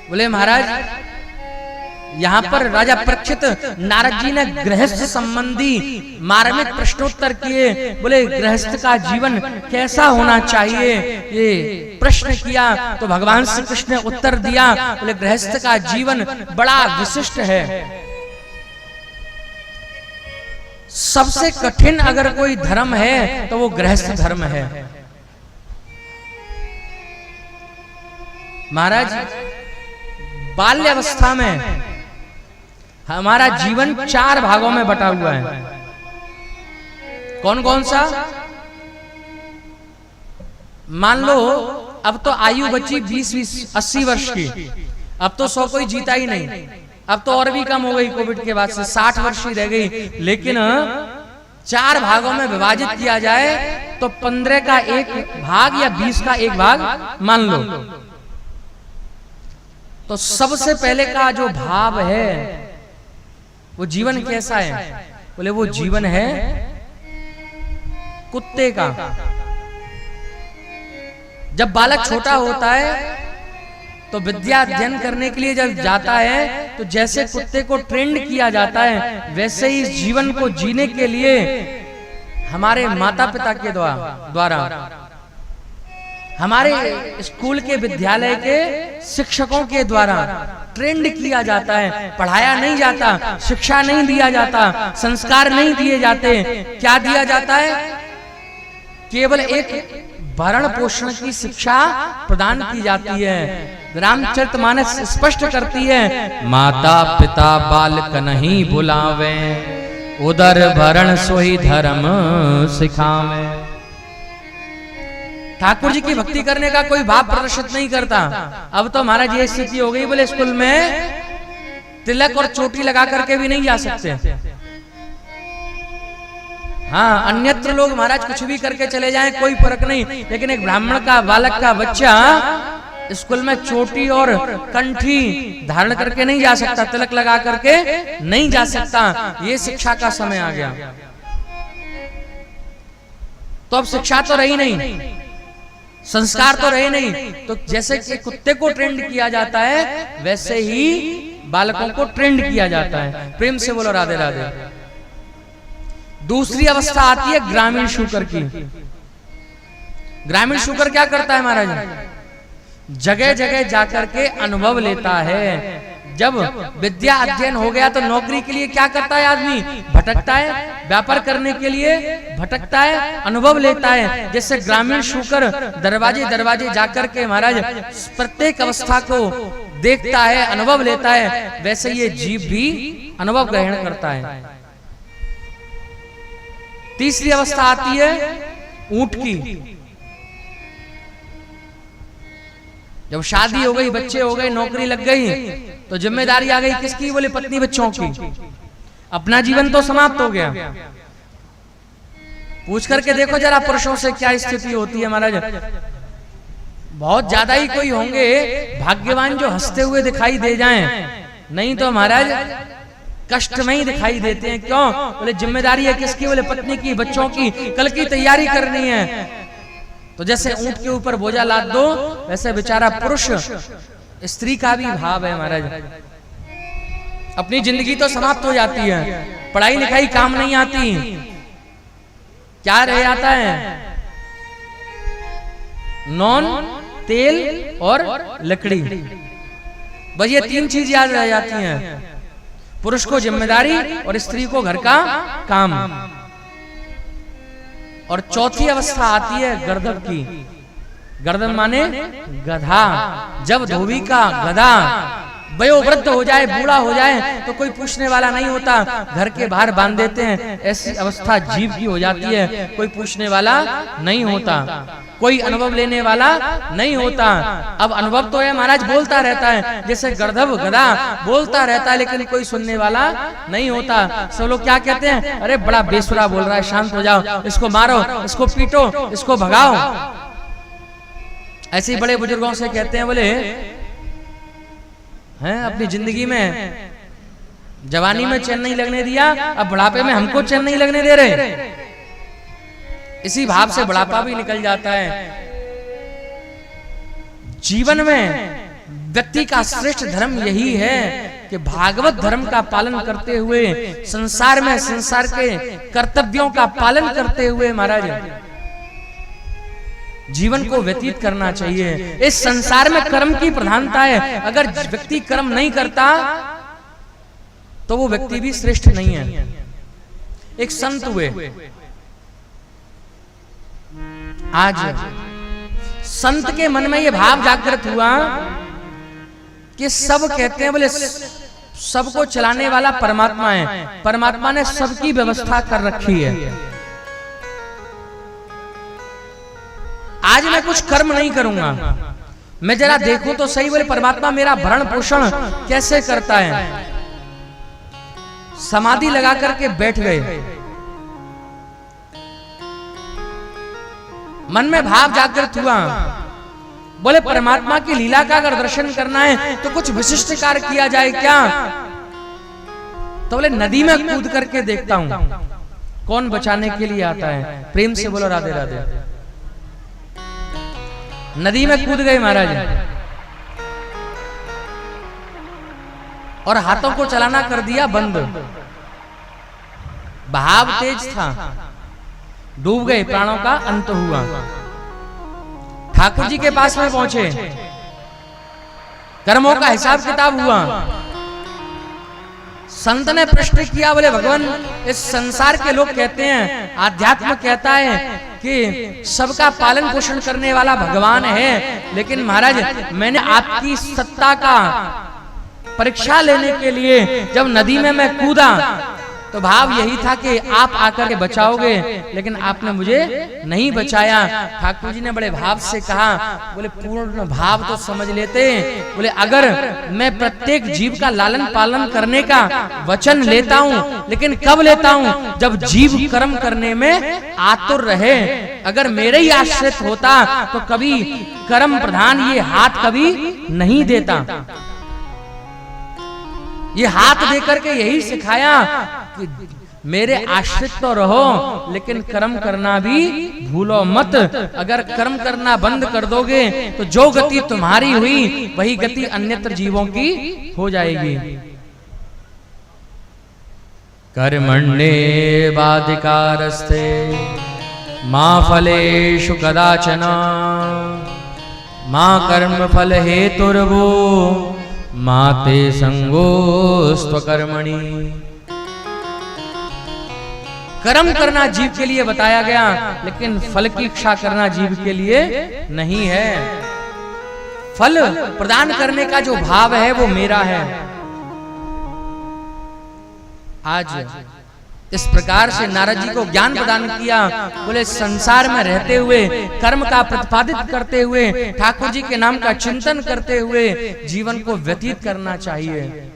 बोले महाराज, यहाँ पर राजा परीक्षित नारद जी ने गृहस्थ संबंधी मार्मिक प्रश्नोत्तर किए। बोले गृहस्थ का जीवन कैसा होना चाहिए, ये प्रश्न किया तो भगवान श्री कृष्ण ने उत्तर दिया। बोले गृहस्थ का जीवन बड़ा विशिष्ट है। सबसे कठिन अगर कोई धर्म है तो वो गृहस्थ धर्म है। महाराज, बाल्यावस्था में हमारा जीवन 4 भागों में बटा हुआ है। कौन कौन सा? मान लो अब तो आयु बची 20-80 वर्ष की, अब तो 100 कोई जीता ही नहीं, अब तो और भी कम हो गई कोविड के बाद से, 60 वर्ष ही रह गई। लेकिन 4 भागों में विभाजित किया जाए तो 15 का 1 भाग या 20 का 1 भाग मान लो। तो सबसे पहले का जो भाव है वो जीवन कैसा है? बोले वो जीवन है कुत्ते का। जब बालक छोटा होता है तो विद्या अध्ययन करने के लिए जब जाता है तो जैसे कुत्ते को ट्रेंड किया जाता है, वैसे ही इस जीवन को जीने के लिए हमारे माता पिता के द्वारा, हमारे स्कूल के विद्यालय के शिक्षकों के द्वारा ट्रेंड किया जाता है। पढ़ाया नहीं जाता, शिक्षा नहीं दिया जाता, संस्कार नहीं दिए जाते। क्या दिया जाता है? केवल एक भरण पोषण की शिक्षा प्रदान की जाती है। रामचरितमानस स्पष्ट करती है, माता पिता बालक नहीं बुलावे, उदर भरण सोई धर्म सिखावे। ठाकुर जी की भक्ति करने का कोई भाव प्रदर्शित नहीं करता। अब तो महाराज ये स्थिति हो गई, बोले स्कूल में तिलक और चोटी लगा करके भी नहीं जा सकते। हाँ, अन्यत्र लोग महाराज कुछ भी करके चले जाएं, कोई फर्क नहीं, लेकिन एक ब्राह्मण का बालक का बच्चा स्कूल में चोटी और कंठी धारण करके नहीं जा सकता, तिलक लगा करके नहीं जा सकता। ये शिक्षा का समय आ गया। तो अब शिक्षा तो रही नहीं, संस्कार तो रहे नहीं, तो जैसे कि कुत्ते को ट्रेंड किया जाता है वैसे ही बालकों को ट्रेंड किया जाता है। प्रेम से बोलो राधे राधे। दूसरी अवस्था आती है ग्रामीण शूकर की। ग्रामीण शूकर क्या करता है महाराज? जगह जगह जाकर के अनुभव लेता है। जब विद्या अध्ययन हो गया तो नौकरी के लिए क्या करता है आदमी? भटकता है, व्यापार करने के लिए भटकता है, अनुभव लेता है। जैसे ग्रामीण शूकर दरवाजे दरवाजे जाकर के महाराज प्रत्येक अवस्था को देखता है, अनुभव लेता है, वैसे ये जीव भी अनुभव ग्रहण करता है। तीसरी अवस्था आती है ऊंट की। जब शादी हो गई, बच्चे हो गए, नौकरी लग गई, तो जिम्मेदारी आ गई किसकी? बोले पत्नी बच्चों की। अपना जीवन तो समाप्त हो गया। पूछ करके देखो जरा पुरुषों से क्या स्थिति होती है महाराज। बहुत ज्यादा ही कोई होंगे भाग्यवान जो हंसते हुए दिखाई दे जाएं, नहीं तो महाराज कष्ट में ही दिखाई देते हैं। क्यों? बोले जिम्मेदारी है किसकी? बोले पत्नी की, बच्चों की, कल की तैयारी करनी है। तो जैसे ऊंट के ऊपर बोझा लाद दो, वैसे बेचारा पुरुष स्त्री का भी भाव है महाराज। अपनी जिंदगी तो समाप्त हो जाती है, पढ़ाई लिखाई काम नहीं आती, क्या रह जाता है? नॉन, तेल और लकड़ी, बस ये 3 चीज याद रह जाती हैं। पुरुष को जिम्मेदारी और स्त्री को घर का काम। और चौथी अवस्था आती है गर्दभ की। गर्दभ माने गधा। जब धोबी का गधा वयोवृद्ध हो जाए, बूढ़ा हो जाए, तो कोई पूछने वाला नहीं होता, घर के बाहर बांध देते हैं। ऐसी अवस्था जीव की हो जाती है, कोई पूछने वाला नहीं होता, कोई अनुभव लेने वाला नहीं होता। अब अनुभव तो है महाराज, बोलता रहता है, जैसे गर्दभ गधा बोलता रहता है, लेकिन कोई सुनने वाला नहीं होता। सब लोग क्या कहते हैं? अरे बड़ा बेसुरा बोल रहा है, शांत हो जाओ, इसको मारो, इसको पीटो, इसको भगाओ। ऐसे ही बड़े बुजुर्गों से कहते हैं, बोले हैं अपनी जिंदगी में जवानी में चैन नहीं लगने दिया, अब बुढ़ापे में हमको चैन नहीं लगने दे रहे। इसी भाव से बुढ़ापा भी निकल जाता है। जीवन में व्यक्ति का श्रेष्ठ धर्म यही है कि भागवत धर्म का पालन करते हुए संसार में संसार के कर्तव्यों का पालन करते हुए महाराज जीवन को व्यतीत करना चाहिए। इस संसार में कर्म की प्रधानता है। अगर व्यक्ति कर्म नहीं करता तो वो व्यक्ति भी श्रेष्ठ नहीं है। एक संत हुए, आज संत के मन में ये भाव जागृत हुआ कि सब कहते हैं बोले सबको चलाने वाला परमात्मा है, परमात्मा ने सबकी व्यवस्था कर रखी है। आज मैं कुछ कर्म नहीं करूंगा, मैं जरा देखूं तो सही बोले परमात्मा मेरा भरण पोषण कैसे करता है। समाधि लगा करके बैठ गए, मन में भाव जागृत हुआ, बोले परमात्मा की लीला का अगर दर्शन करना है तो कुछ विशिष्ट कार्य किया जाए क्या। तो बोले नदी में कूद करके देखता हूं कौन बचाने के लिए आता है। प्रेम से बोलो राधे राधे। नदी में कूद गए महाराज और हाथों को चलाना कर दिया बंद। बहाव तेज था, डूब गए, प्राणों का अंत हुआ। ठाकुर जी के पास में पहुंचे, कर्मों का हिसाब किताब हुआ। संत ने प्रश्न किया, बोले भगवान इस संसार के लोग कहते हैं, आध्यात्म कहता है कि सबका पालन पोषण करने वाला भगवान है, लेकिन महाराज मैंने आपकी सत्ता का परीक्षा लेने के लिए जब नदी में मैं कूदा तो भाव यही था कि आप आकर के बचाओगे, लेकिन आपने मुझे नहीं बचाया। ठाकुर जी ने बड़े भाव से कहा, बोले पूर्ण भाव तो समझ लेते, बोले अगर मैं प्रत्येक जीव का लालन पालन करने का वचन लेता हूँ, लेकिन कब लेता हूँ जब जीव कर्म करने में आतुर रहे। अगर मेरे ही आश्रित होता तो कभी कर्म प्रधान ये हाथ कभी नहीं देता। ये हाथ देकर के यही सिखाया कि मेरे आश्रित तो रहो, लेकिन कर्म करना भी भूलो मत। अगर कर्म करना बंद कर दोगे तो जो गति तुम्हारी हुई वही गति अन्यत्र जीवों की हो जाएगी। कर्मण्येवाधिकारस्ते मा फलेषु कदाचन मा कर्म फल हेतुर्भो माते संगोस्त्व कर्मणि। कर्म करना जीव के लिए बताया गया, लेकिन फल की इच्छा करना जीव के लिए नहीं है। फल प्रदान करने का जो भाव है वो मेरा है। आज इस प्रकार से नारद जी को ज्ञान प्रदान किया। बोले संसार में रहते हुए कर्म का प्रतिपादित करते हुए ठाकुर जी के नाम का चिंतन करते हुए जीवन को व्यतीत करना चाहिए।